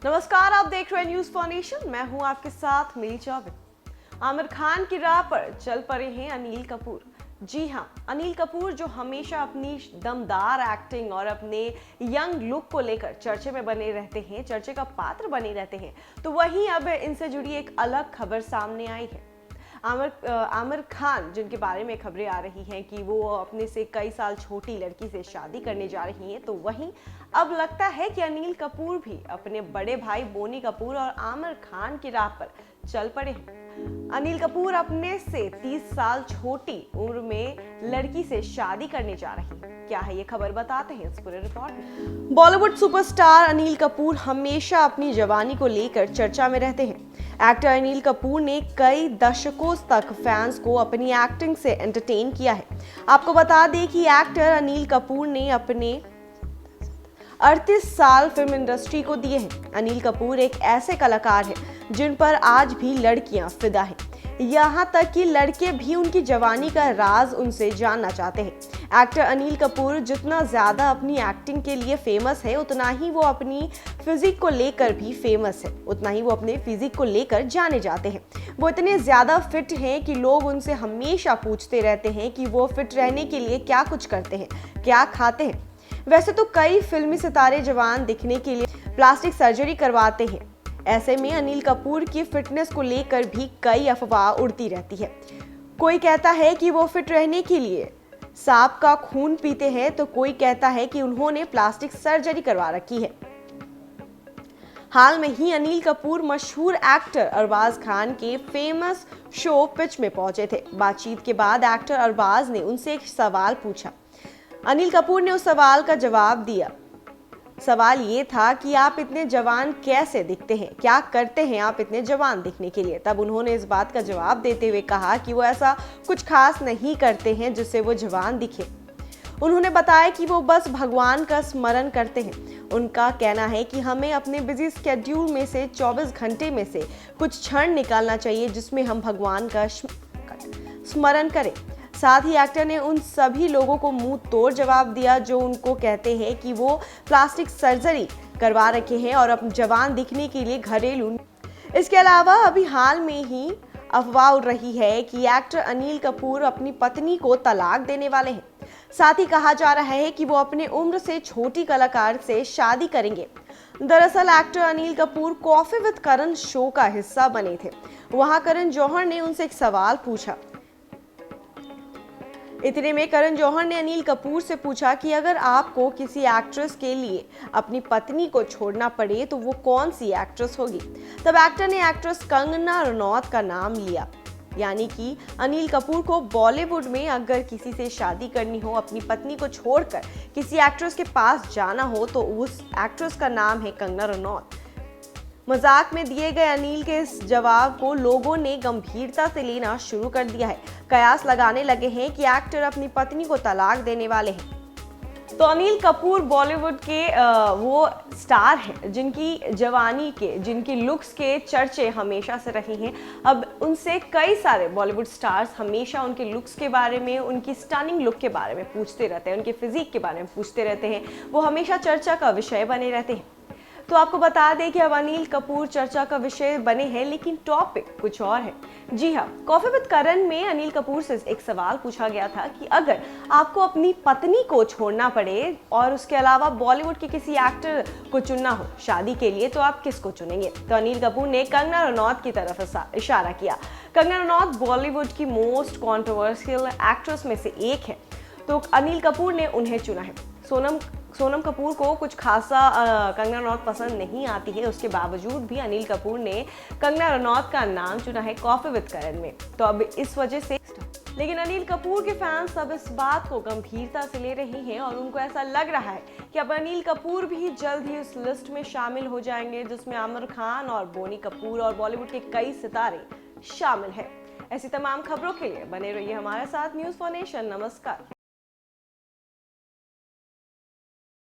नमस्कार, आप देख रहे हैं न्यूज फॉर नेशन। मैं हूं आपके साथ मिली चौबे। आमिर खान की राह पर चल पड़े हैं अनिल कपूर। जी हां, अनिल कपूर जो हमेशा अपनी दमदार एक्टिंग और अपने यंग लुक को लेकर चर्चे में बने रहते हैं, चर्चे का पात्र बने रहते हैं, तो वहीं अब इनसे जुड़ी एक अलग खबर सामने आई है। आमिर खान जिनके बारे में खबरें आ रही हैं कि वो अपने से कई साल छोटी लड़की से शादी करने जा रही हैं, तो वहीं अब लगता है कि अनिल कपूर भी अपने बड़े भाई बोनी कपूर और आमिर खान की राह पर चल पड़े हैं। अनिल कपूर अपने से 30 साल छोटी उम्र में लड़की से शादी करने जा रही है। क्या है ये खबर, बताते हैं इस पूरे रिपोर्ट में। बॉलीवुड सुपरस्टार अनिल कपूर हमेशा अपनी जवानी को लेकर चर्चा में रहते हैं। एक्टर अनिल कपूर ने कई दशकों तक फैंस को अपनी एक्टिंग से एंटरटेन किया है। आपको बता दें कि एक्टर अनिल कपूर ने अपने 38 साल फिल्म इंडस्ट्री को दिए हैं। अनिल कपूर एक ऐसे कलाकार हैं जिन पर आज भी लड़कियां फिदा हैं। यहाँ तक कि लड़के भी उनकी जवानी का राज उनसे जानना चाहते हैं। एक्टर अनिल कपूर जितना ज्यादा अपनी एक्टिंग के लिए फेमस है, उतना ही वो अपनी फिजिक को लेकर भी फेमस है, उतना ही वो अपने फिजिक को लेकर जाने जाते हैं। वो इतने ज्यादा फिट हैं कि लोग उनसे हमेशा पूछते रहते हैं कि वो फिट रहने के लिए क्या कुछ करते हैं, क्या खाते हैं। वैसे तो कई फिल्मी सितारे जवान दिखने के लिए प्लास्टिक सर्जरी करवाते हैं। ऐसे में अनिल कपूर की फिटनेस को लेकर भी कई अफवाह उड़ती रहती है। कोई कहता है कि वो फिट रहने के लिए सांप का खून पीते हैं, तो कोई कहता है कि उन्होंने प्लास्टिक सर्जरी करवा रखी है। हाल में ही अनिल कपूर मशहूर एक्टर अरबाज खान के फेमस शो पिच में पहुंचे थे। बातचीत के बाद एक्टर अरबाज ने उनसे एक सवाल पूछा। अनिल कपूर ने उस सवाल का जवाब दिया। सवाल ये था कि आप इतने जवान कैसे दिखते हैं, क्या करते हैं आप इतने जवान दिखने के लिए। तब उन्होंने इस बात का जवाब देते हुए कहा कि वो ऐसा कुछ खास नहीं करते हैं जिससे वो जवान दिखे। उन्होंने बताया कि वो बस भगवान का स्मरण करते हैं। उनका कहना है कि हमें अपने बिजी स्केड्यूल में से 24 घंटे में से कुछ क्षण निकालना चाहिए जिसमें हम भगवान का स्मरण करें। साथ ही एक्टर ने उन सभी लोगों को मुंह तोड़ जवाब दिया जो उनको कहते हैं कि वो प्लास्टिक सर्जरी करवा रखे हैं और अब जवान दिखने के लिए घरेलू। इसके अलावा अभी हाल में ही अफवाह उड़ रही है कि एक्टर अनिल कपूर अपनी पत्नी को तलाक देने वाले हैं। साथ ही कहा जा रहा है कि वो अपने उम्र से छोटी कलाकार से शादी करेंगे। दरअसल actor Anil Kapoor coffee with Karan show का हिस्सा बने थे। वहां करण जौहर ने उनसे एक सवाल पूछा। इतने में करण जौहर ने अनिल कपूर से पूछा कि अगर आपको किसी एक्ट्रेस के लिए अपनी पत्नी को छोड़ना पड़े तो वो कौन सी एक्ट्रेस होगी। तब एक्टर ने एक्ट्रेस कंगना रनौत का नाम लिया। यानी कि अनिल कपूर को बॉलीवुड में अगर किसी से शादी करनी हो, अपनी पत्नी को छोड़कर किसी एक्ट्रेस के पास जाना हो, तो उस एक्ट्रेस का नाम है कंगना रनौत। मजाक में दिए गए अनिल के इस जवाब को लोगों ने गंभीरता से लेना शुरू कर दिया है। कयास लगाने लगे हैं कि एक्टर अपनी पत्नी को तलाक देने वाले हैं। तो अनिल कपूर बॉलीवुड के वो स्टार हैं जिनकी जवानी के, जिनकी लुक्स के चर्चे हमेशा से रहे हैं। अब उनसे कई सारे बॉलीवुड स्टार्स हमेशा उनके लुक्स के बारे में, उनकी स्टनिंग लुक के बारे में पूछते रहते हैं, उनके फिजिक के बारे में पूछते रहते हैं। वो हमेशा चर्चा का विषय बने रहते हैं। तो आपको बता दें कि अब अनिल कपूर चर्चा का विषय बने हैं, लेकिन टॉपिक कुछ और है। जी हाँ, कॉफी विद करण में अनिल कपूर से एक सवाल पूछा गया था कि अगर आपको अपनी पत्नी को छोड़ना पड़े और उसके अलावा बॉलीवुड के किसी एक्टर को चुनना हो शादी के लिए, तो आप किसको चुनेंगे। तो अनिल कपूर ने कंगना रनौत की तरफ इशारा किया। कंगना रनौत बॉलीवुड की मोस्ट कॉन्ट्रोवर्शियल एक्ट्रेस में से एक है, तो अनिल कपूर ने उन्हें चुना है। सोनम कपूर को कुछ खासा कंगना रनौत पसंद नहीं आती है, उसके बावजूद भी अनिल कपूर ने कंगना रनौत का नाम चुना है कॉफी विद करण में। तो अब इस वजह से, लेकिन अनिल कपूर के फैंस अब इस बात को गंभीरता से ले रहे हैं और उनको ऐसा लग रहा है कि अब अनिल कपूर भी जल्द ही उस लिस्ट में शामिल हो जाएंगे जिसमें आमिर खान और बोनी कपूर और बॉलीवुड के कई सितारे शामिल हैं। ऐसी तमाम खबरों के लिए बने रहिए हमारे साथ न्यूज फॉर नेशन। नमस्कार।